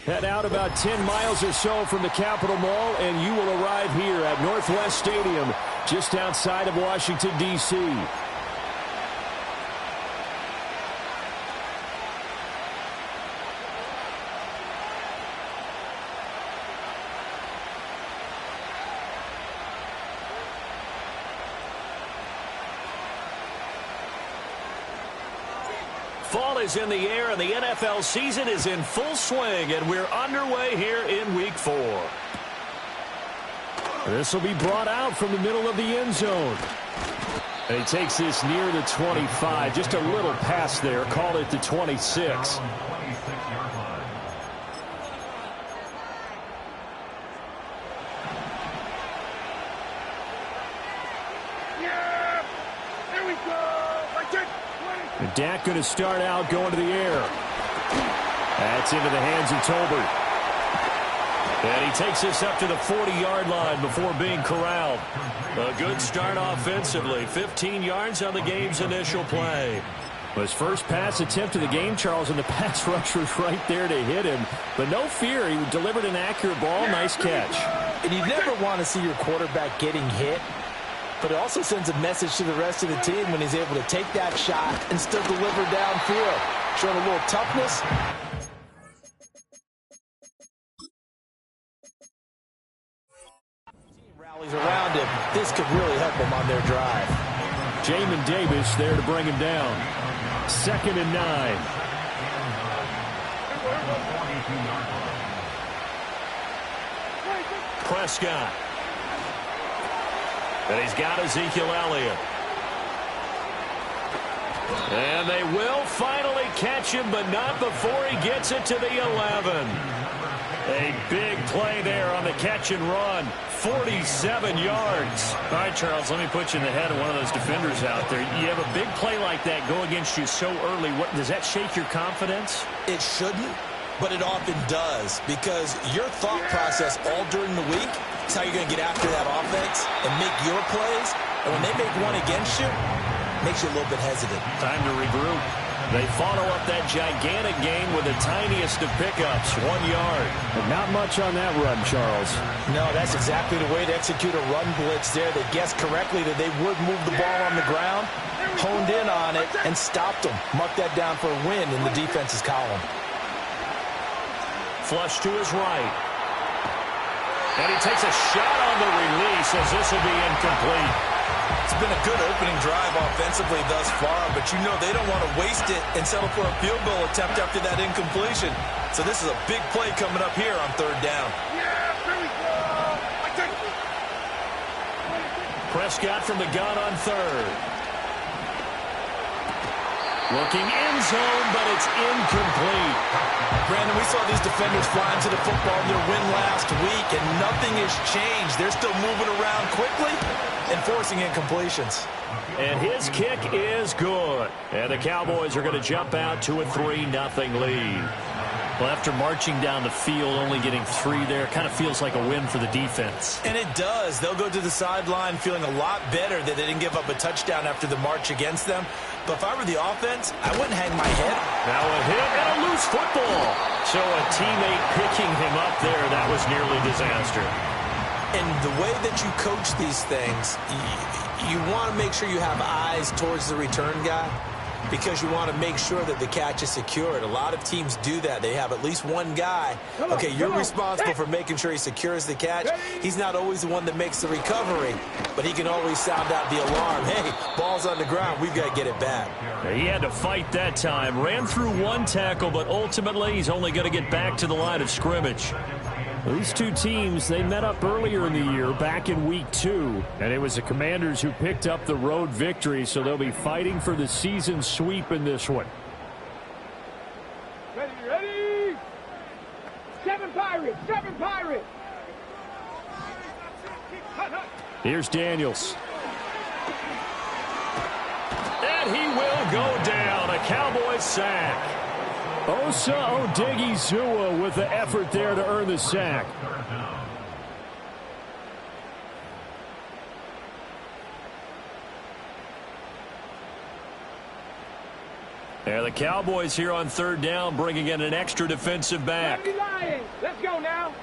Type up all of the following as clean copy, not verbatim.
Head out about 10 miles or so from the Capitol Mall, and you will arrive here at Northwest Stadium, just outside of Washington, D.C. Fall is in the air, and the NFL season is in full swing, and we're underway here in Week 4. This will be brought out from the middle of the end zone. And he takes this near the 25. Just a little pass there. Call it the 26. And Dak going to start out going to the air. That's into the hands of Tolbert. And he takes this up to the 40-yard line before being corralled. A good start offensively. 15 yards on the game's initial play. His first pass attempt of the game, Charles, and the pass rush was right there to hit him. But no fear, he delivered an accurate ball. Nice catch. And you never want to see your quarterback getting hit. But it also sends a message to the rest of the team when he's able to take that shot and still deliver downfield. Showing a little toughness. Team rallies around him. This could really help him on their drive. Jamin Davis there to bring him down. 2nd and 9. Prescott. And he's got Ezekiel Elliott. And they will finally catch him, but not before he gets it to the 11. A big play there on the catch and run. 47 yards. All right, Charles, let me put you in the head of one of those defenders out there. You have a big play like that go against you so early. Does that shake your confidence? It shouldn't, but it often does, because your thought process all during the week is how you're going to get after that offense and make your plays. And when they make one against you, it makes you a little bit hesitant. Time to regroup. They follow up that gigantic gain with the tiniest of pickups, 1 yard. And not much on that run, Charles. No, that's exactly the way to execute a run blitz there. They guessed correctly that they would move the ball on the ground, honed in on it, and stopped them. Marked that down for a win in the defense's column. Flush to his right. And he takes a shot on the release as this will be incomplete. It's been a good opening drive offensively thus far, but you know they don't want to waste it and settle for a field goal attempt after that incompletion. So this is a big play coming up here on 3rd down. Prescott from the gun on 3rd. Looking end zone, but it's incomplete. Brandon, we saw these defenders flying to the football in their win last week, and nothing has changed. They're still moving around quickly and forcing incompletions. And his kick is good. And the Cowboys are going to jump out to a 3-0 lead. Well, after marching down the field, only getting 3 there, kind of feels like a win for the defense. And it does. They'll go to the sideline feeling a lot better that they didn't give up a touchdown after the march against them. But if I were the offense, I wouldn't hang my head. Now a hit and a loose football. So a teammate picking him up there, that was nearly disaster. And the way that you coach these things, you want to make sure you have eyes towards the return guy, because you want to make sure that the catch is secured. A lot of teams do that. They have at least one guy. Okay, you're responsible for making sure he secures the catch. He's not always the one that makes the recovery, but he can always sound out the alarm. Hey, ball's on the ground. We've got to get it back. He had to fight that time. Ran through 1 tackle, but ultimately he's only going to get back to the line of scrimmage. These two teams, they met up earlier in the year, back in Week 2, and it was the Commanders who picked up the road victory, so they'll be fighting for the season sweep in this one. Ready? 7 Pirates! 7 Pirates! Here's Daniels. And he will go down, a Cowboys sack. Osa Odighizuwa with the effort there to earn the sack. And the Cowboys here on third down bringing in an extra defensive back. Let's go now.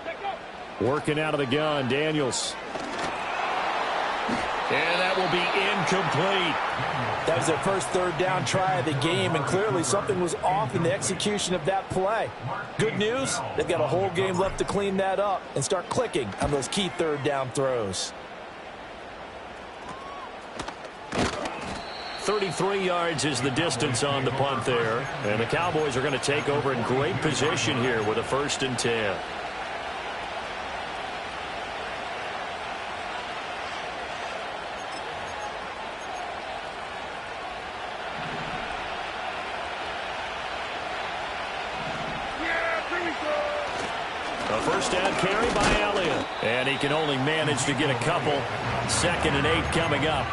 Let's go. Working out of the gun, Daniels. And that will be incomplete. That was their first third down try of the game, and clearly something was off in the execution of that play. Good news, they've got a whole game left to clean that up and start clicking on those key third down throws. 33 yards is the distance on the punt there. And the Cowboys are going to take over in great position here with a 1st and 10. A first down carry by Elliott. And he can only manage to get a couple. 2nd and 8 coming up.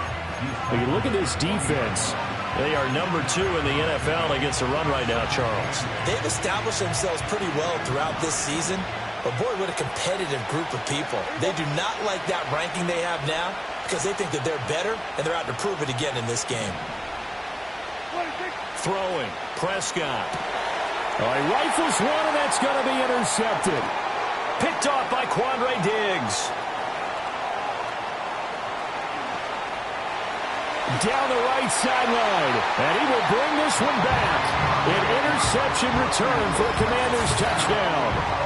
When you look at this defense, they are number 2 in the NFL against the run right now, Charles. They've established themselves pretty well throughout this season. But, boy, what a competitive group of people. They do not like that ranking they have now because they think that they're better, and they're out to prove it again in this game. Throwing. Prescott. He rifles one, and that's going to be intercepted. Picked off by Quandre Diggs. Down the right sideline, and he will bring this one back. An interception return for a Commanders touchdown.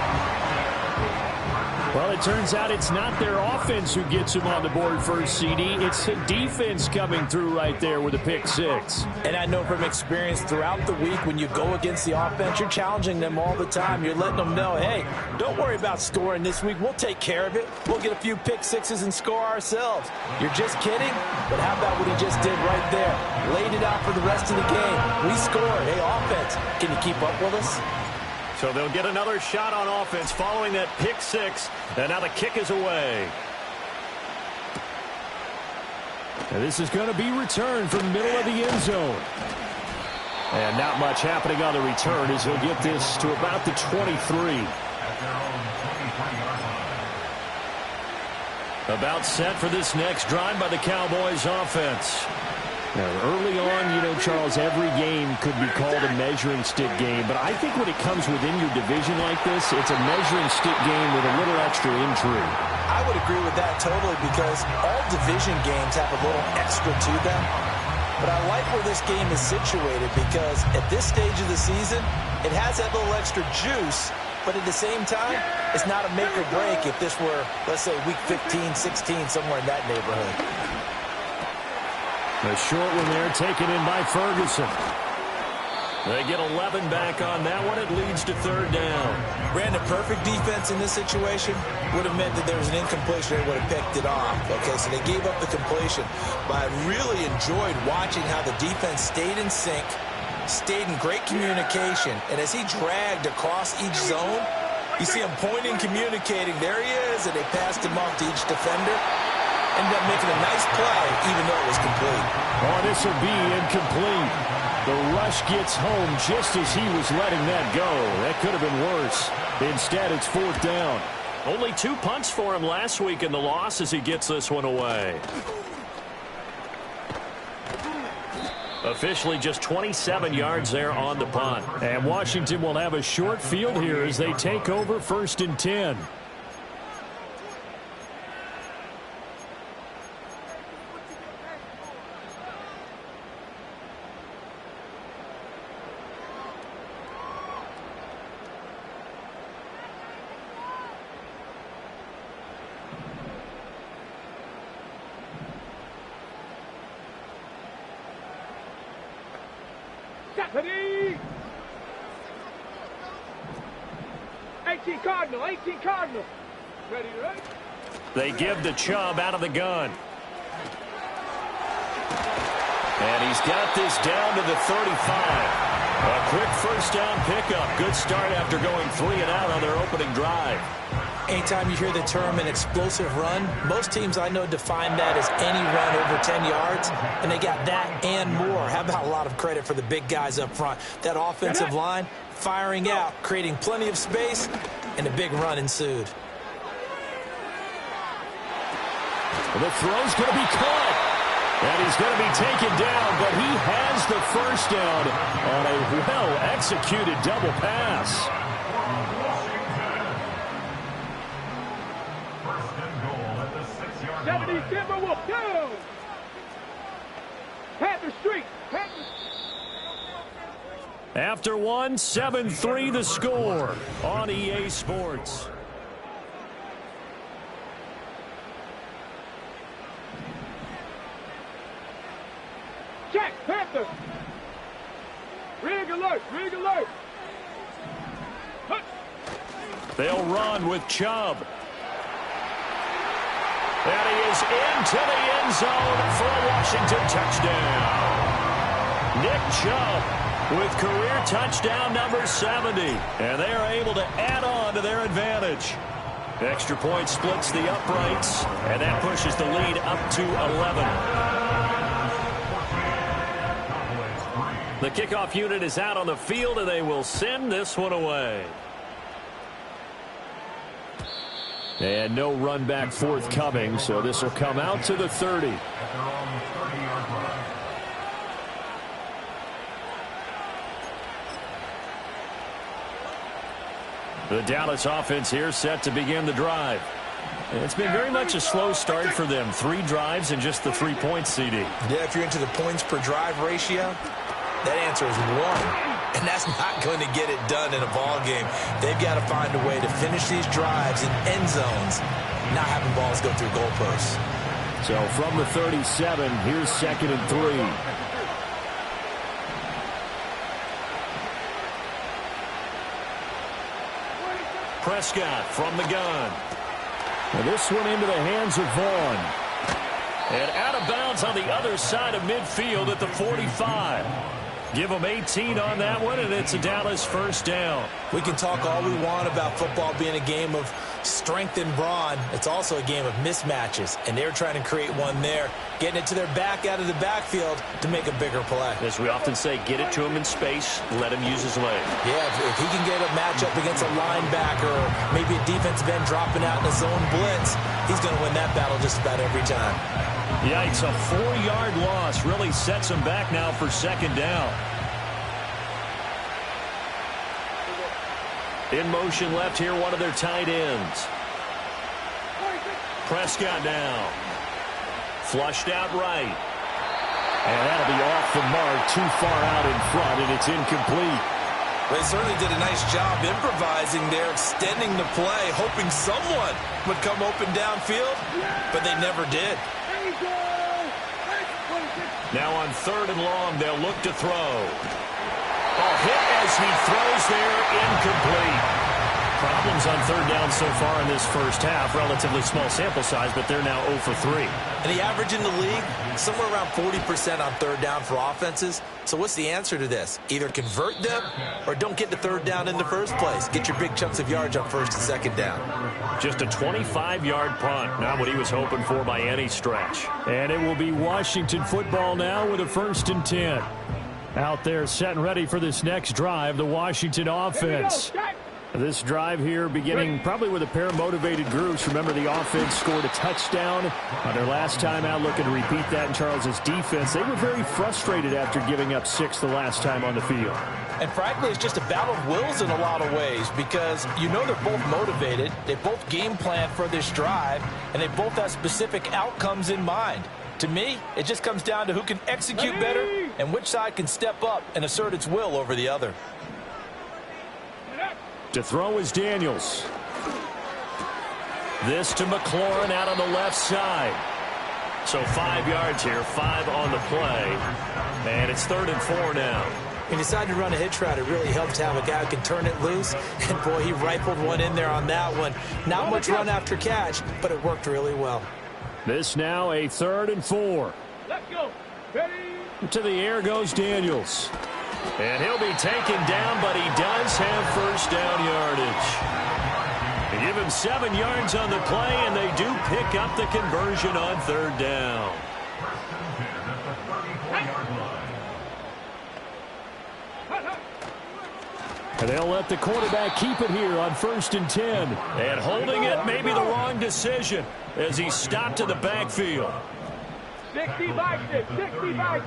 Well, it turns out it's not their offense who gets him on the board first, CD. It's the defense coming through right there with a pick 6. And I know from experience throughout the week when you go against the offense, you're challenging them all the time. You're letting them know, hey, don't worry about scoring this week. We'll take care of it. We'll get a few pick 6s and score ourselves. You're just kidding? But how about what he just did right there? Laid it out for the rest of the game. We scored. Hey, offense, can you keep up with us? So they'll get another shot on offense following that pick 6. And now the kick is away. And this is going to be returned from the middle of the end zone. And not much happening on the return as he'll get this to about the 23. About set for this next drive by the Cowboys offense. Now, early on, Charles, every game could be called a measuring stick game. But I think when it comes within your division like this, it's a measuring stick game with a little extra intrigue. I would agree with that totally because all division games have a little extra to them. But I like where this game is situated because at this stage of the season, it has that little extra juice. But at the same time, it's not a make or break if this were, let's say, week 15, 16, somewhere in that neighborhood. A short one there taken in by Ferguson. They get 11 back on that one. It leads to third down. Brandon, perfect defense in this situation would have meant that there was an incompletion. They would have picked it off. Okay, so they gave up the completion. But I really enjoyed watching how the defense stayed in sync, stayed in great communication. And as he dragged across each zone, you see him pointing, communicating. There he is, and they passed him off to each defender. Ended up making a nice play, even though it was complete. Oh, this will be incomplete. The rush gets home just as he was letting that go. That could have been worse. Instead, it's 4th down. Only 2 punts for him last week in the loss as he gets this one away. Officially just 27 yards there on the punt. And Washington will have a short field here as they take over 1st and 10. Deputy! 18 Cardinal, 18 Cardinal. Ready, right? They give the Chubb out of the gun. And he's got this down to the 35. A quick first down pickup. Good start after going 3 and out on their opening drive. Anytime you hear the term an explosive run, most teams I know define that as any run over 10 yards, and they got that and more. How about a lot of credit for the big guys up front? That offensive line firing out, creating plenty of space, and a big run ensued. The throw's going to be caught. And he's going to be taken down, but he has the first down on a well-executed double pass. Denver will go. Panther Street. After one, 7-3 the score on EA Sports. Check, Panther. Rig alert, rig alert. They'll run with Chubb. And he is into the end zone for a Washington touchdown. Nick Chubb with career touchdown number 70. And they are able to add on to their advantage. The extra point splits the uprights, and that pushes the lead up to 11. The kickoff unit is out on the field, and they will send this one away. And no run back forthcoming, so this will come out to the 30. The Dallas offense here set to begin the drive. It's been very much a slow start for them. 3 drives and just the 3 points, CD. Yeah, if you're into the points per drive ratio, that answer is 1. And that's not going to get it done in a ball game. They've got to find a way to finish these drives in end zones, not having balls go through goalposts. So from the 37, here's 2nd and 3. Prescott from the gun. And this one into the hands of Vaughn. And out of bounds on the other side of midfield at the 45. Give them 18 on that one, and it's a Dallas first down. We can talk all we want about football being a game of strength and brawn. It's also a game of mismatches, and they're trying to create one there, getting it to their back out of the backfield to make a bigger play. As we often say, get it to him in space, let him use his leg. Yeah, if he can get a matchup against a linebacker or maybe a defensive end dropping out in a zone blitz, he's going to win that battle just about every time. Yikes, a 4-yard loss really sets him back now for 2nd down. In motion left here, one of their tight ends. Prescott now. Flushed out right. And that'll be off the mark, too far out in front, and it's incomplete. They certainly did a nice job improvising there, extending the play, hoping someone would come open downfield, but they never did. Now on 3rd and long, they'll look to throw. Ball hit as he throws there, incomplete. Problems on 3rd down so far in this first half. Relatively small sample size, but they're now 0 for 3. And the average in the league, somewhere around 40% on 3rd down for offenses. So what's the answer to this? Either convert them or don't get the 3rd down in the first place. Get your big chunks of yards on 1st and 2nd down. Just a 25-yard punt. Not what he was hoping for by any stretch. And it will be Washington football now with a 1st and 10. Out there set and ready for this next drive, the Washington offense. This drive here beginning probably with a pair of motivated groups. Remember, the offense scored a touchdown on their last time out, looking to repeat that in Charles's defense. They were very frustrated after giving up 6 the last time on the field. And frankly, it's just a battle of wills in a lot of ways because you know they're both motivated. They both game plan for this drive, and they both have specific outcomes in mind. To me, it just comes down to who can execute better and which side can step up and assert its will over the other. To throw is Daniels. This to McLaurin out on the left side. So 5 yards here, 5 on the play. And it's 3rd and 4 now. He decided to run a hitch route. It really helped to have a guy who can turn it loose. And, boy, he rifled one in there on that one. Not much run after catch, but it worked really well. This now a 3rd and 4. Let's go. Ready? To the air goes Daniels. And he'll be taken down, but he does have first down yardage. They give him 7 yards on the play, and they do pick up the conversion on 3rd down. And they'll let the quarterback keep it here on 1st and 10. And holding it may be the wrong decision as he stopped in the backfield. 60 bikes, 60 bikes.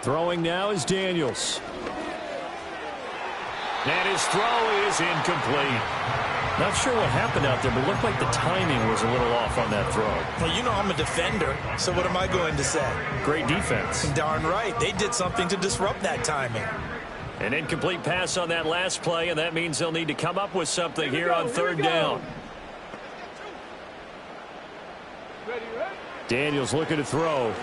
Throwing now is Daniels. And his throw is incomplete. Not sure what happened out there, but it looked like the timing was a little off on that throw. Well, you know I'm a defender, so what am I going to say? Great defense. Darn right. They did something to disrupt that timing. An incomplete pass on that last play, and that means they'll need to come up with something here on third down. Daniels looking to throw.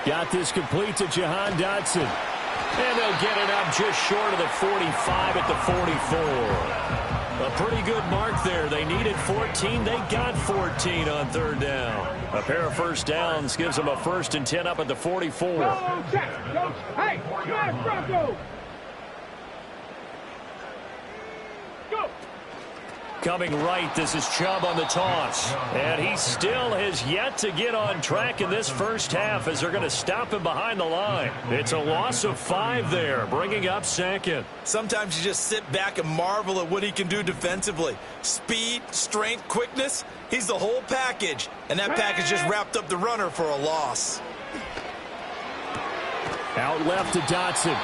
Got this complete to Jahan Dotson. And they'll get it up just short of the 45 at the 44. A pretty good mark there. They needed 14. They got 14 on third down. A pair of first downs gives them a 1st and 10 up at the 44. Go, check. Go. Hey, smash Bronco. Go. Coming right, this is Chubb on the toss. And he still has yet to get on track in this first half as they're going to stop him behind the line. It's a loss of 5 there, bringing up 2nd. Sometimes you just sit back and marvel at what he can do defensively. Speed, strength, quickness, he's the whole package. And that package just wrapped up the runner for a loss. Out left to Dotson.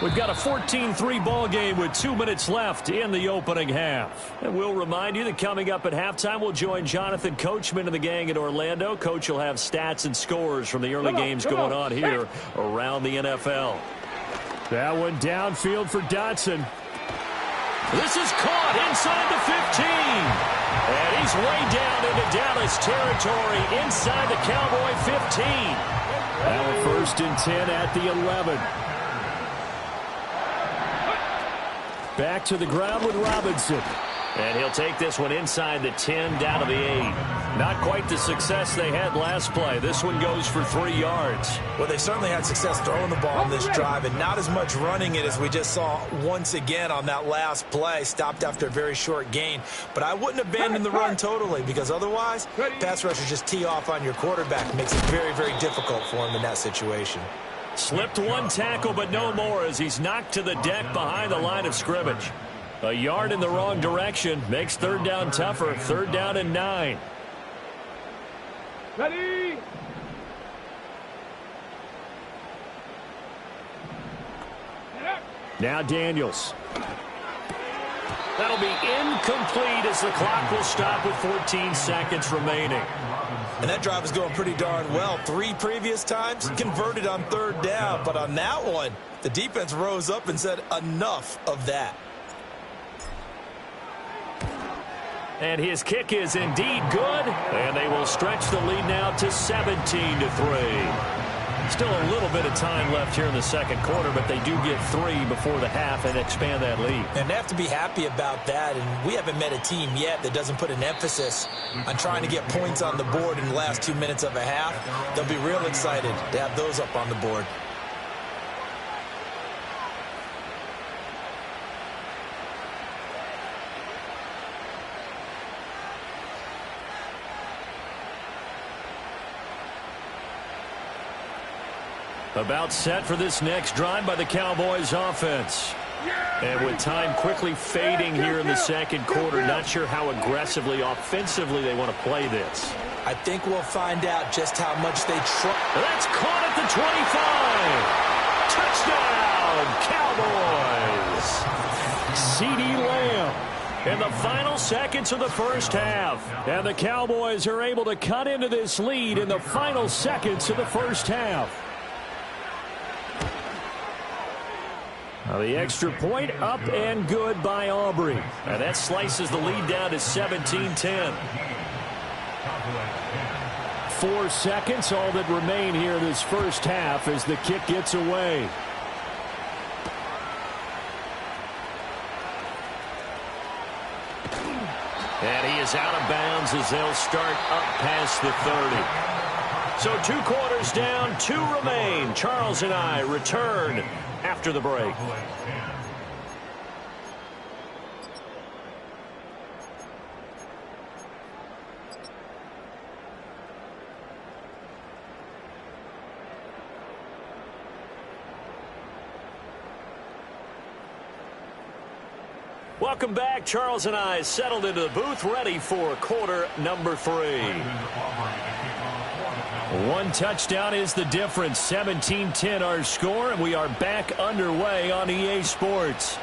We've got a 14-3 ball game with 2 minutes left in the opening half. And we'll remind you that coming up at halftime, we'll join Jonathan Coachman and the gang in Orlando. Coach will have stats and scores from the early games going on here around the NFL. That one downfield for Dotson. This is caught inside the 15. And he's way down into Dallas territory inside the Cowboy 15. Now 1st and 10 at the 11. Back to the ground with Robinson. And he'll take this one inside the 10, down to the 8. Not quite the success they had last play. This one goes for 3 yards. Well, they certainly had success throwing the ball on this drive, and not as much running it as we just saw once again on that last play. Stopped after a very short gain. But I wouldn't abandon the run totally, because otherwise, pass rushers just tee off on your quarterback. Makes it very, very difficult for him in that situation. Slipped one tackle, but no more as he's knocked to the deck behind the line of scrimmage. A yard in the wrong direction makes third down tougher. 3rd down and 9. Ready? Now Daniels. That'll be incomplete as the clock will stop with 14 seconds remaining. And that drive is going pretty darn well. 3 previous times converted on 3rd down. But on that one, the defense rose up and said enough of that. And his kick is indeed good. And they will stretch the lead now to 17-3. Still a little bit of time left here in the 2nd quarter, but they do get 3 before the half and expand that lead. And they have to be happy about that. And we haven't met a team yet that doesn't put an emphasis on trying to get points on the board in the last 2 minutes of a half. They'll be real excited to have those up on the board. About set for this next drive by the Cowboys offense. And with time quickly fading here in the 2nd quarter, not sure how aggressively, offensively they want to play this. I think we'll find out just how much they try. That's caught at the 25. Touchdown, Cowboys. CeeDee Lamb in the final seconds of the first half. And the Cowboys are able to cut into this lead in the final seconds of the first half. Now the extra point up and good by Aubrey. And that slices the lead down to 17-10. 4 seconds, all that remain here in this first half as the kick gets away. And he is out of bounds as they'll start up past the 30. So 2 quarters down, 2 remain. Charles and I return after the break. Welcome back. Charles and I settled into the booth, ready for quarter number 3. One touchdown is the difference. 17-10 our score, and we are back underway on EA Sports.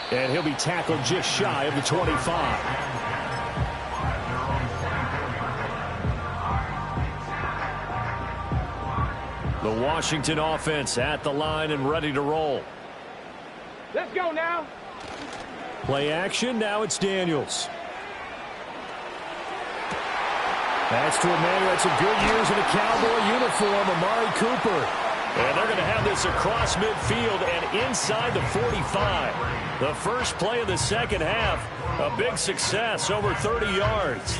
And he'll be tackled just shy of the 25. The Washington offense at the line and ready to roll. Let's go now. Play action. Now it's Daniels. That's to a man who had some good years in a Cowboy uniform, Amari Cooper. And they're going to have this across midfield and inside the 45. The first play of the second half, a big success, over 30 yards.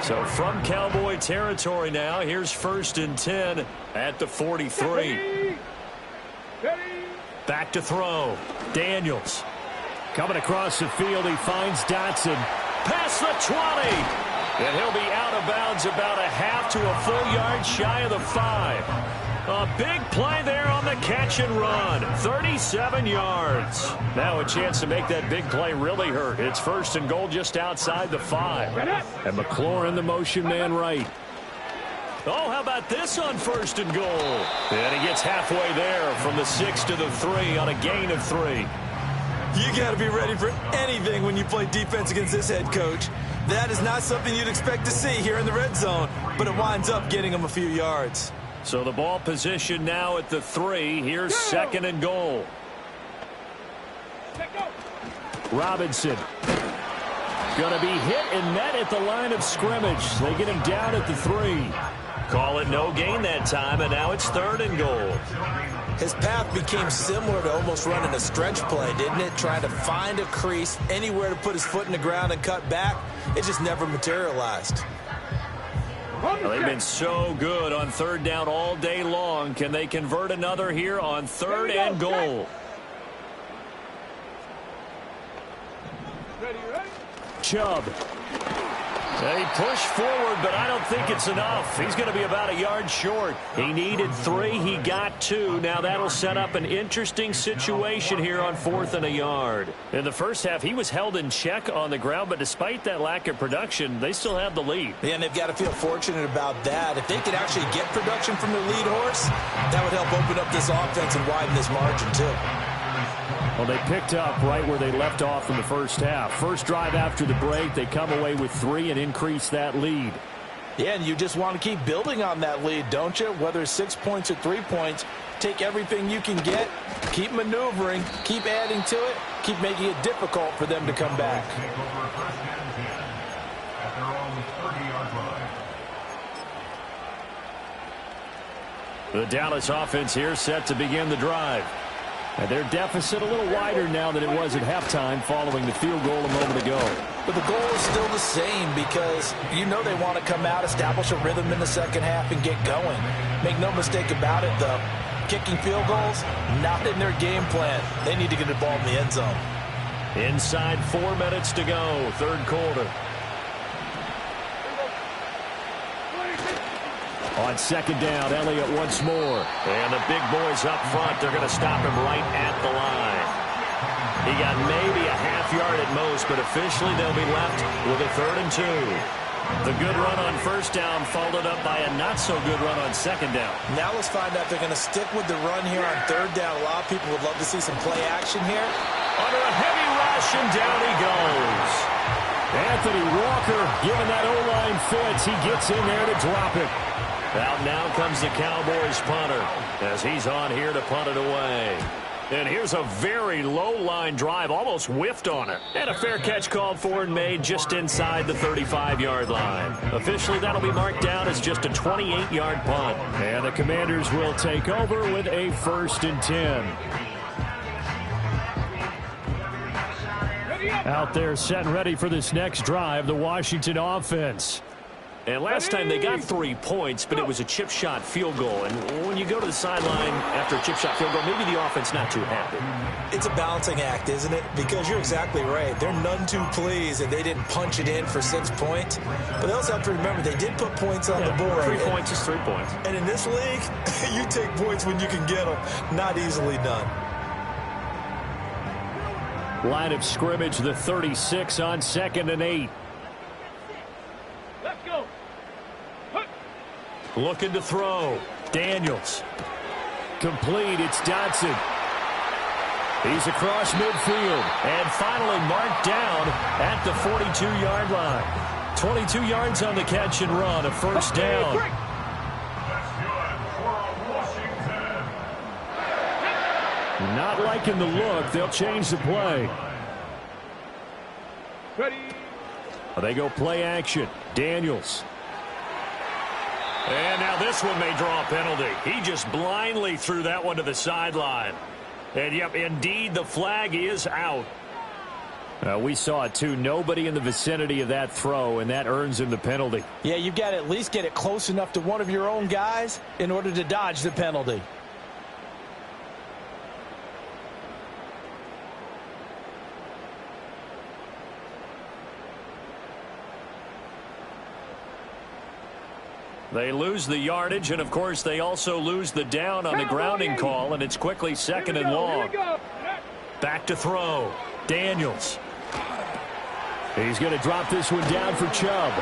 So from Cowboy territory now, here's 1st and 10 at the 43. Back to throw. Daniels. Coming across the field, he finds Dotson. Past the 20. And he'll be out of bounds about a half to a full yard shy of the 5. A big play there on the catch and run. 37 yards. Now a chance to make that big play really hurt. It's 1st and goal just outside the 5. And McLaurin, the motion man right. Oh, how about this on 1st and goal? And he gets halfway there from the 6 to the 3 on a gain of 3. You got to be ready for anything when you play defense against this head coach. That is not something you'd expect to see here in the red zone, but it winds up getting him a few yards. So the ball position now at the 3. Here's 2nd and goal. Robinson. Going to be hit and met at the line of scrimmage. They get him down at the 3. Call it no gain that time, and now it's 3rd and goal. His path became similar to almost running a stretch play, didn't it? Trying to find a crease, anywhere to put his foot in the ground and cut back. It just never materialized. Well, they've been so good on 3rd down all day long. Can they convert another here on 3rd and goal? Chubb. They push forward, but I don't think it's enough. He's going to be about a yard short. He needed 3. He got 2. Now that'll set up an interesting situation here on 4th and a yard. In the first half, he was held in check on the ground, but despite that lack of production, they still have the lead. Yeah, and they've got to feel fortunate about that. If they could actually get production from their lead horse, that would help open up this offense and widen this margin too. Well, they picked up right where they left off in the first half. First drive after the break, they come away with 3 and increase that lead. Yeah, and you just want to keep building on that lead, don't you? Whether it's 6 points or 3 points, take everything you can get, keep maneuvering, keep adding to it, keep making it difficult for them to come back. The Dallas offense here set to begin the drive. And their deficit a little wider now than it was at halftime following the field goal a moment ago. But the goal is still the same because you know they want to come out, establish a rhythm in the second half, and get going. Make no mistake about it, though. Kicking field goals, not in their game plan. They need to get the ball in the end zone. Inside 4 minutes to go, 3rd quarter. On 2nd down, Elliott once more. And the big boys up front, they're going to stop him right at the line. He got maybe a half yard at most, but officially they'll be left with a 3rd and 2. The good run on 1st down followed up by a not-so-good run on 2nd down. Now let's find out if they're going to stick with the run here on 3rd down. A lot of people would love to see some play action here. Under a heavy rush, and down he goes. Anthony Walker giving that O-line fits. He gets in there to drop it. Out now comes the Cowboys punter as he's on here to punt it away. And here's a very low-line drive, almost whiffed on it. And a fair catch called for and made just inside the 35-yard line. Officially, that'll be marked down as just a 28-yard punt. And the Commanders will take over with a 1st and 10. Out there set and ready for this next drive, the Washington offense. And last time they got 3 points, but it was a chip shot field goal. And when you go to the sideline after a chip shot field goal, maybe the offense not too happy. It's a balancing act, isn't it? Because you're exactly right. They're none too pleased that they didn't punch it in for 6 points. But they also have to remember they did put points on the board. 3 points is 3 points. And in this league, you take points when you can get them. Not easily done. Line of scrimmage, the 36 on 2nd and 8. Let's go. Looking to throw. Daniels. Complete. It's Dotson. He's across midfield. And finally marked down at the 42-yard line. 22 yards on the catch and run. A first down. Not liking the look. They'll change the play. Ready. They go play action. Daniels. And now this one may draw a penalty. He just blindly threw that one to the sideline. And, yep, indeed, the flag is out. We saw it, too. Nobody in the vicinity of that throw, and that earns him the penalty. Yeah, you've got to at least get it close enough to one of your own guys in order to dodge the penalty. They lose the yardage, and, of course, they also lose the down on the grounding call, and it's quickly 2nd and long. Back to throw. Daniels. He's going to drop this one down for Chubb.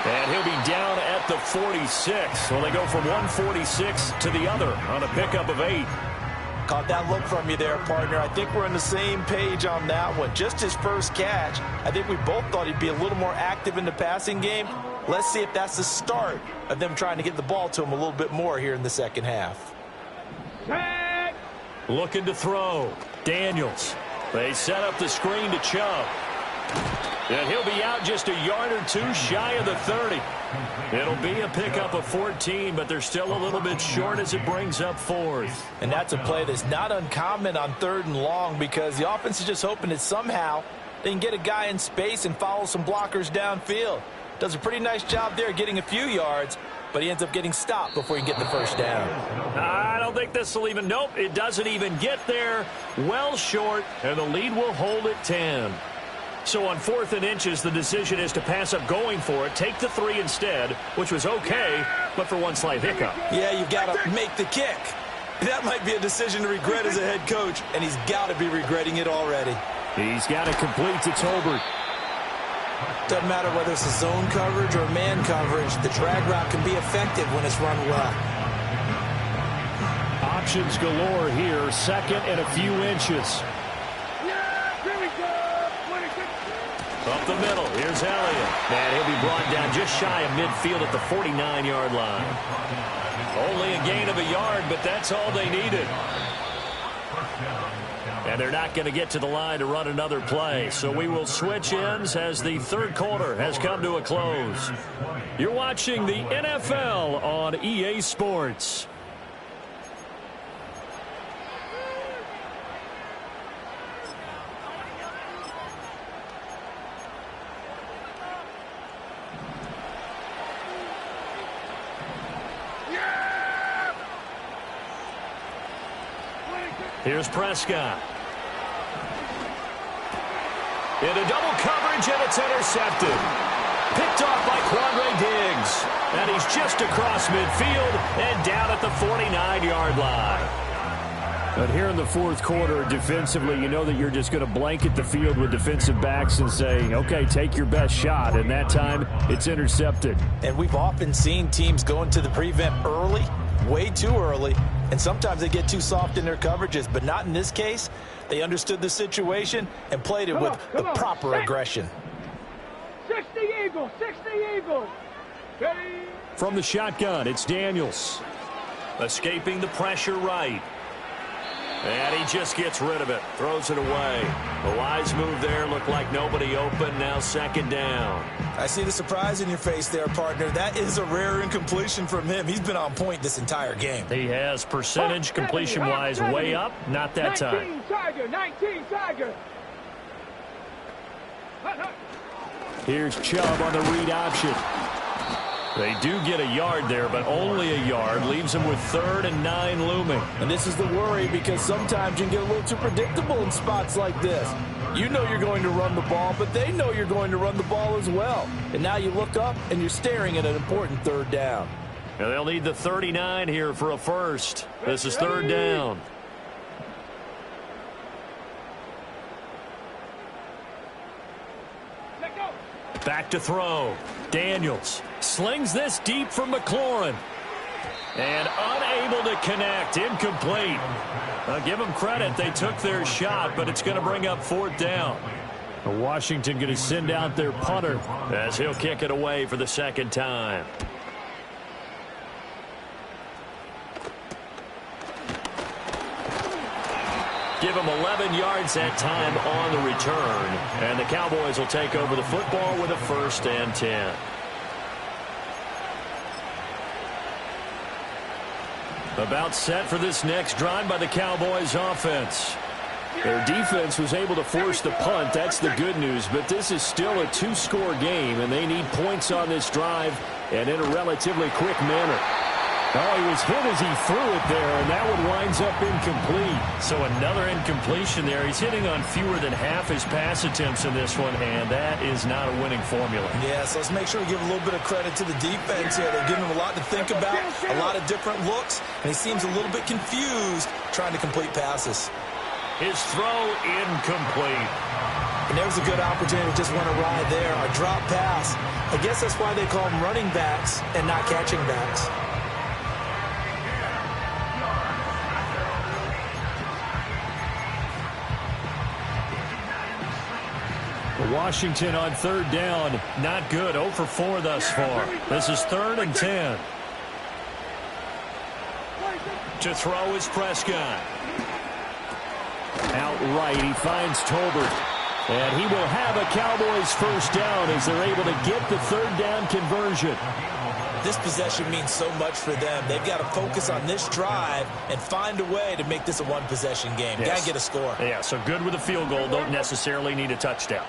And he'll be down at the 46. Well, they go from 146 to the other on a pickup of 8. Caught that look from you there, partner. I think we're on the same page on that one. Just his first catch. I think we both thought he'd be a little more active in the passing game. Let's see if that's the start of them trying to get the ball to him a little bit more here in the second half. Looking to throw. Daniels. They set up the screen to Chubb. And he'll be out just a yard or two shy of the 30. It'll be a pickup of 14, but they're still a little bit short as it brings up 4th. And that's a play that's not uncommon on 3rd and long because the offense is just hoping that somehow they can get a guy in space and follow some blockers downfield. Does a pretty nice job there getting a few yards, but he ends up getting stopped before he can get the first down. I don't think this will even, nope, it doesn't even get there. Well short, and the lead will hold at 10. So on 4th and inches, the decision is to pass up going for it, take the 3 instead, which was okay, but for one slight hiccup. Yeah, you've got to make the kick. That might be a decision to regret as a head coach, and he's got to be regretting it already. He's got to complete to Tolbert. Doesn't matter whether it's a zone coverage or man coverage, the drag route can be effective when it's run well. Options galore here, 2nd and a few inches. Up the middle, here's Elliott. And he'll be brought down just shy of midfield at the 49-yard line. Only a gain of a yard, but that's all they needed. And they're not going to get to the line to run another play. So we will switch ends as the 3rd quarter has come to a close. You're watching the NFL on EA Sports. Here's Prescott. Into double coverage, and it's intercepted. Picked off by Quandre Diggs. And he's just across midfield and down at the 49-yard line. But here in the 4th quarter, defensively, you know that you're just going to blanket the field with defensive backs and say, okay, take your best shot. And that time, it's intercepted. And we've often seen teams go into the prevent early, way too early, and sometimes they get too soft in their coverages, but not in this case. They understood the situation and played it with the proper aggression. 60 Eagles, 60 Eagles. Ready. From the shotgun, it's Daniels. Escaping the pressure right. And he just gets rid of it. Throws it away. A wise move there. Looked like nobody open. Now 2nd down. I see the surprise in your face there, partner. That is a rare incompletion from him. He's been on point this entire game. He has percentage completion-wise way up. Not that time. 19 Tiger, 19 Tiger. Here's Chubb on the read option. They do get a yard there, but only a yard. Leaves them with 3rd and 9 looming. And this is the worry, because sometimes you can get a little too predictable in spots like this. You know you're going to run the ball, but they know you're going to run the ball as well. And now you look up, and you're staring at an important 3rd down. And they'll need the 39 here for a first. This is 3rd down. Back to throw. Daniels slings this deep from McLaurin. And unable to connect. Incomplete. I'll give them credit. They took their shot, but it's going to bring up 4th down. Washington going to send out their punter as he'll kick it away for the 2nd time. Give them 11 yards that time on the return. And the Cowboys will take over the football with a 1st and 10. About set for this next drive by the Cowboys offense. Their defense was able to force the punt. That's the good news. But this is still a 2-score game, and they need points on this drive and in a relatively quick manner. Oh, he was hit as he threw it there, and that one winds up incomplete. So another incompletion there. He's hitting on fewer than half his pass attempts in this one, and that is not a winning formula. Yeah, so let's make sure we give a little bit of credit to the defense here. They're giving him a lot to think about, a lot of different looks, and he seems a little bit confused trying to complete passes. His throw incomplete. And there was a good opportunity to just went awry there. A drop pass. I guess that's why they call them running backs and not catching backs. Washington on 3rd down. Not good. 0 for 4 thus far. This is 3rd and 10. To throw is Prescott. Outright, he finds Tolbert. And he will have a Cowboys 1st down as they're able to get the 3rd down conversion. This possession means so much for them. They've got to focus on this drive and find a way to make this a one-possession game. Yes. Got to get a score. Yeah, so good with a field goal. Don't necessarily need a touchdown.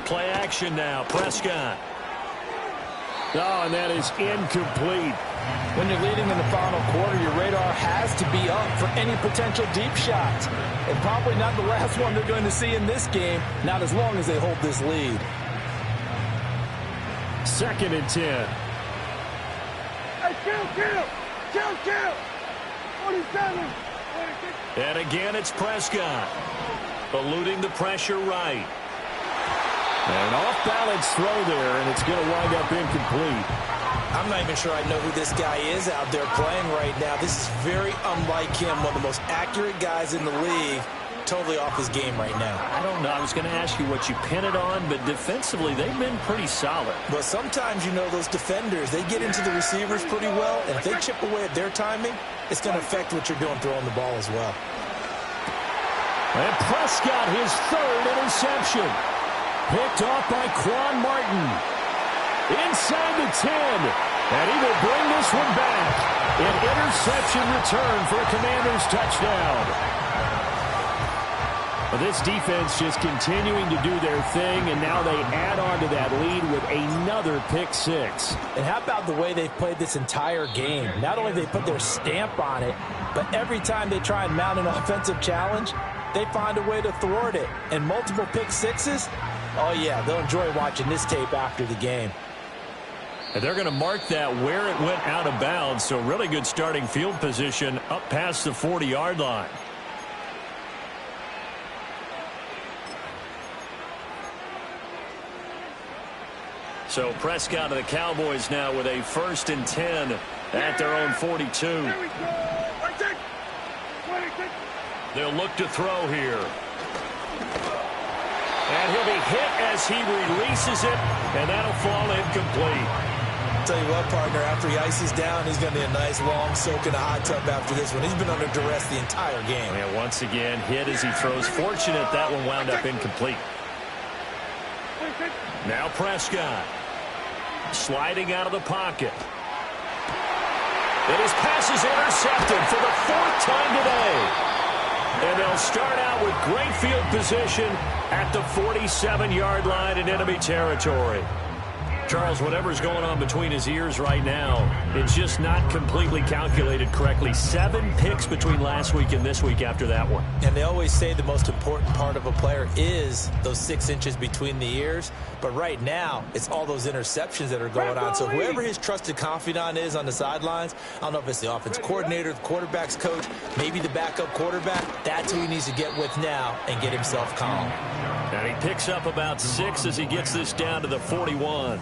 Play action now. Prescott. Oh, and that is incomplete. When you're leading in the final quarter, your radar has to be up for any potential deep shots. And probably not the last one they're going to see in this game, not as long as they hold this lead. 2nd and 10. Hey, kill! 47. And again, it's Prescott. Eluding the pressure right. And an off-balance throw there, and it's going to wind up incomplete. I'm not even sure I know who this guy is out there playing right now. This is very unlike him, one of the most accurate guys in the league. Totally off his game right now. I don't know. I was going to ask you what you pin it on, but defensively, they've been pretty solid. But sometimes, you know, those defenders, they get into the receivers pretty well, and if they chip away at their timing, it's going to affect what you're doing throwing the ball as well. And Prescott, his 3rd interception. Picked off by Quan Martin. Inside the 10. And he will bring this one back. An interception return for a Commanders touchdown. Well, this defense just continuing to do their thing, and now they add on to that lead with another pick 6. And how about the way they've played this entire game? Not only they put their stamp on it, but every time they try and mount an offensive challenge, they find a way to thwart it. And multiple pick 6s, oh yeah, they'll enjoy watching this tape after the game. And they're going to mark that where it went out of bounds, so really good starting field position up past the 40-yard line. So Prescott of the Cowboys now with a 1st and 10 at their own 42. They'll look to throw here. And he'll be hit as he releases it, and that'll fall incomplete. Tell you what, partner, after he ices down, he's going to need a nice long soak in a hot tub after this one. He's been under duress the entire game. And once again, hit as he throws. Fortunate that one wound up incomplete. Now Prescott. Sliding out of the pocket. And his pass is intercepted for the 4th time today. And they'll They'll start out with great field position at the 47-yard line in enemy territory. Charles, whatever's going on between his ears right now, it's just not completely calculated correctly. 7 picks between last week and this week after that one. And they always say the most important part of a player is those 6 inches between the ears. But right now, it's all those interceptions that are going on. So whoever his trusted confidant is on the sidelines, I don't know if it's the offense coordinator, the quarterback's coach, maybe the backup quarterback, that's who he needs to get with now and get himself calm. And he picks up about 6 as he gets this down to the 41.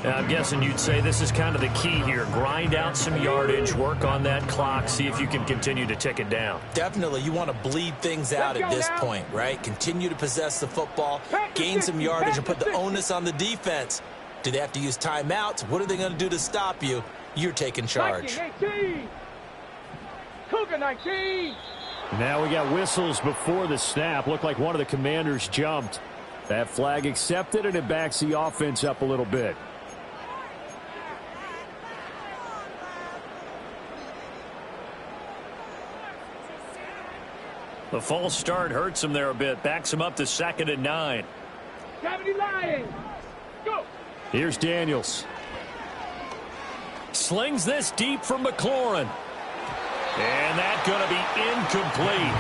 Now, I'm guessing you'd say this is kind of the key here. Grind out some yardage, work on that clock, see if you can continue to tick it down. Definitely. You want to bleed things out at this point, right? Continue to possess the football, gain some yardage, and put the onus on the defense. Do they have to use timeouts? What are they going to do to stop you? You're taking charge. 19. Cougar 19. Now we got whistles before the snap. Looked like one of the Commanders jumped. That flag accepted, and it backs the offense up a little bit. The false start hurts him there a bit. Backs him up to 2nd and 9. Gravity Lions. Go. Here's Daniels. Slings this deep from McLaurin. And that's going to be incomplete.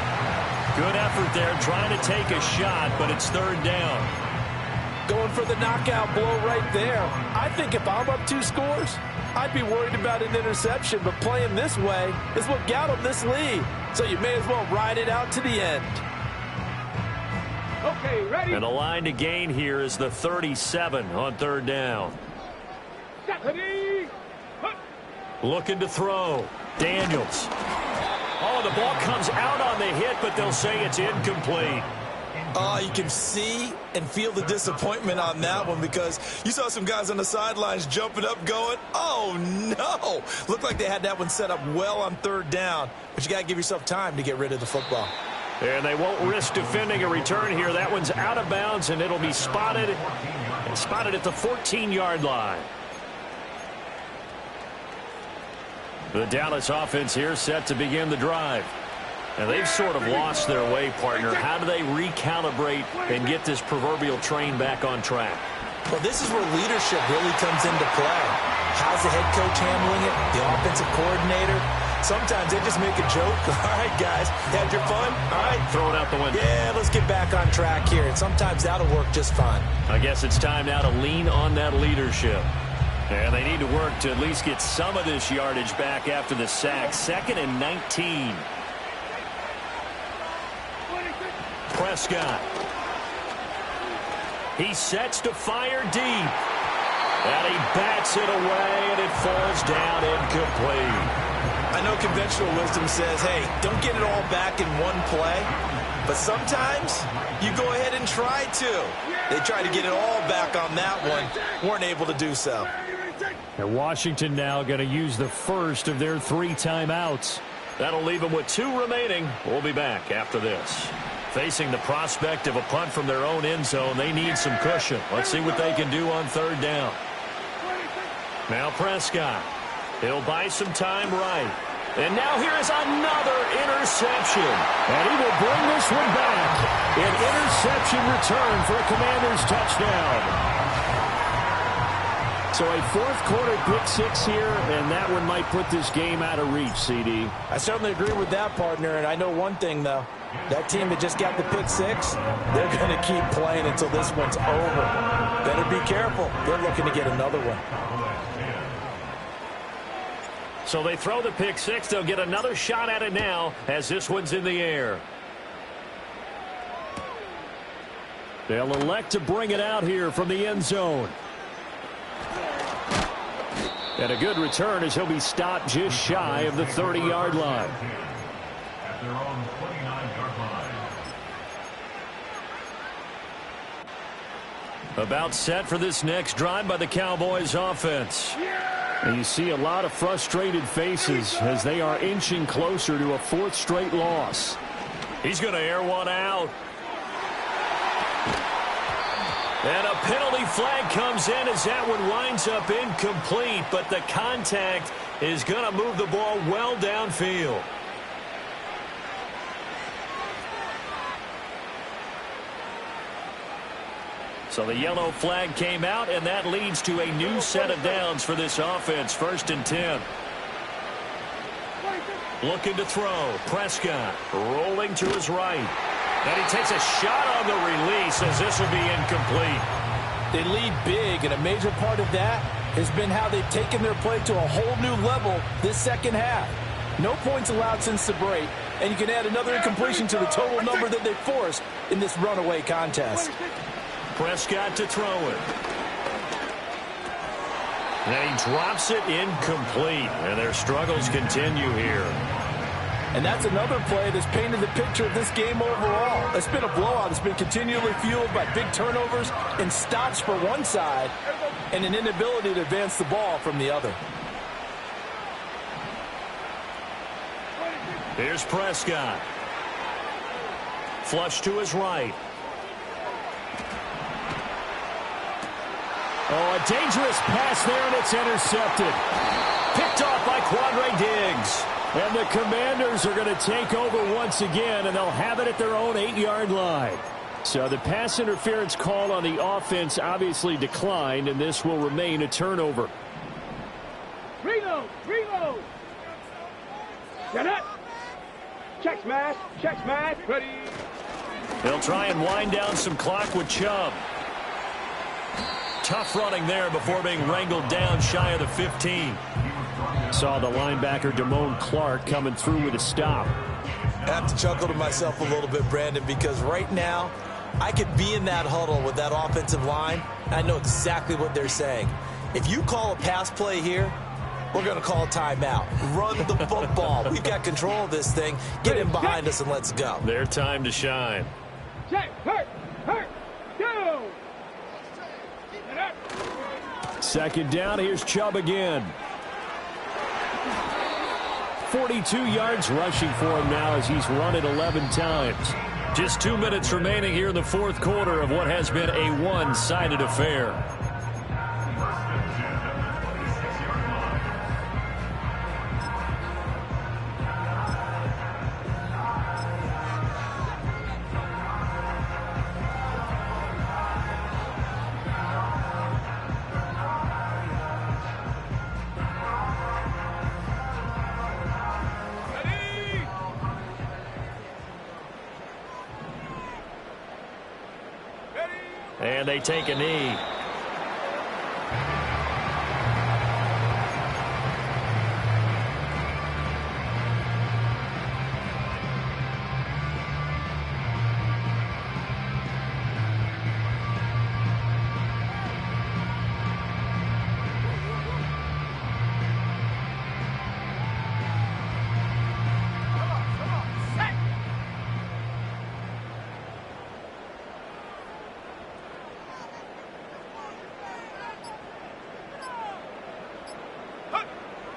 Good effort there trying to take a shot, but it's 3rd down. Going for the knockout blow right there. I think if I'm up 2 scores, I'd be worried about an interception, but playing this way is what got him this lead. So you may as well ride it out to the end. Okay, ready. And a line to gain here is the 37 on 3rd down. Looking to throw. Daniels. Oh, the ball comes out on the hit, but they'll say it's incomplete. You can see and feel the disappointment on that one because you saw some guys on the sidelines jumping up going, oh, no. Looked like they had that one set up well on 3rd down, but you got to give yourself time to get rid of the football. And they won't risk defending a return here. That one's out of bounds, and it'll be spotted at the 14-yard line. The Dallas offense here set to begin the drive. And they've sort of lost their way, partner. How do they recalibrate and get this proverbial train back on track? Well, this is where leadership really comes into play. How's the head coach handling it? The offensive coordinator? Sometimes they just make a joke. All right, guys, had your fun? All right. Throw it out the window. Yeah, let's get back on track here. And sometimes that'll work just fine. I guess it's time now to lean on that leadership. And they need to work to at least get some of this yardage back after the sack. 2nd and 19. Prescott. He sets to fire deep. And he bats it away, and it falls down incomplete. I know conventional wisdom says, hey, don't get it all back in one play. But sometimes you go ahead and try to. They tried to get it all back on that one. Weren't able to do so. And Washington now going to use the first of their 3 timeouts. That'll leave them with 2 remaining. We'll be back after this. Facing the prospect of a punt from their own end zone, they need some cushion. Let's see what they can do on 3rd down. Now Prescott. He'll buy some time right. And now here is another interception. And he will bring this one back. An interception return for a Commanders touchdown. So a 4th quarter pick 6 here, and that one might put this game out of reach, CD. I certainly agree with that, partner, and I know one thing, though. That team that just got the pick 6, they're going to keep playing until this one's over. Better be careful. They're looking to get another one. So they throw the pick 6. They'll get another shot at it now as this one's in the air. They'll elect to bring it out here from the end zone. And a good return as he'll be stopped just shy of the 30-yard line. At their own 29-yard line. About set for this next drive by the Cowboys offense. And you see a lot of frustrated faces as they are inching closer to a 4th straight loss. He's going to air one out. And a penalty flag comes in as that one winds up incomplete, but the contact is going to move the ball well downfield. So the yellow flag came out, and that leads to a new set of downs for this offense. 1st and 10. Looking to throw. Prescott rolling to his right. And he takes a shot on the release as this will be incomplete. They lead big, and a major part of that has been how they've taken their play to a whole new level this second half. No points allowed since the break, and you can add another incompletion to the total number that they forced in this runaway contest. Prescott to throw it. And he drops it incomplete, and their struggles continue here. And that's another play that's painted the picture of this game overall. It's been a blowout. It's been continually fueled by big turnovers and stops for one side and an inability to advance the ball from the other. Here's Prescott. Flush to his right. Oh, a dangerous pass there, and it's intercepted. Picked off by Quandre Diggs. And the Commanders are going to take over once again, and they'll have it at their own 8-yard line. So the pass interference call on the offense obviously declined, and this will remain a turnover. Reload! Reload! Get it! Check smash! Check smash! Ready! They'll try and wind down some clock with Chubb. Tough running there before being wrangled down shy of the 15. Saw the linebacker Damone Clark coming through with a stop. I have to chuckle to myself a little bit, Brandon, because right now I could be in that huddle with that offensive line, and I know exactly what they're saying. If you call a pass play here, we're going to call a timeout. Run the football. We've got control of this thing. Get him behind us and let's go. Their time to shine. Check! Hurt! Hurt! Go! 2nd down, here's Chubb again. 42 yards rushing for him now as he's run it 11 times. Just 2 minutes remaining here in the 4th quarter of what has been a one-sided affair. And they take a knee.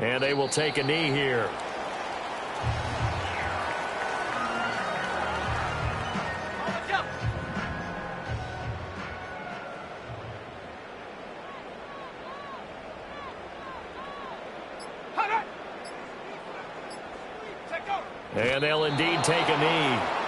And they will take a knee here. And they'll indeed take a knee.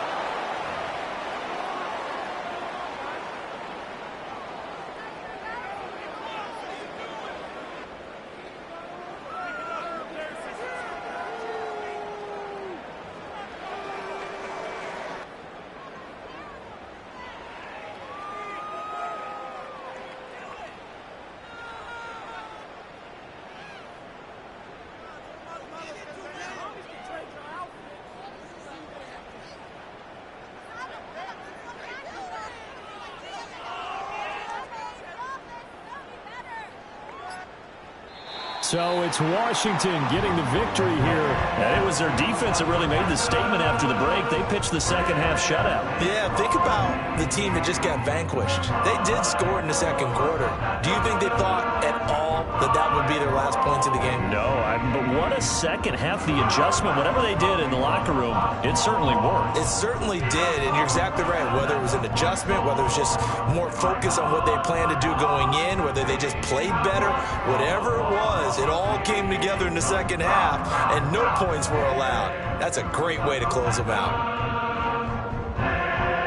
So it's Washington getting the victory here. And it was their defense that really made the statement after the break. They pitched the second half shutout. Yeah, think about the team that just got vanquished. They did score in the 2nd quarter. Do you think they thought at all that that would be their last points of the game? No, but what a second half. The adjustment, whatever they did in the locker room, it certainly worked. It certainly did, and you're exactly right. Whether it was an adjustment, whether it was just more focus on what they planned to do going in, whether they just played better, whatever it was, it all came together in the second half, and no points were allowed. That's a great way to close them out.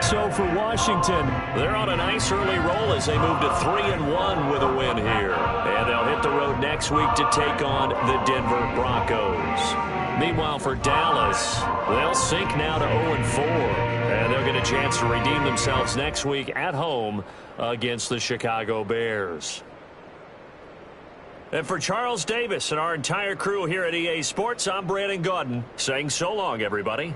so for Washington. They're on a nice early roll as they move to 3-1 with a win here. And they'll hit the road next week to take on the Denver Broncos. Meanwhile, for Dallas, they'll sink now to 0-4. And they'll get a chance to redeem themselves next week at home against the Chicago Bears. And for Charles Davis and our entire crew here at EA Sports, I'm Brandon Gaudin saying so long, everybody.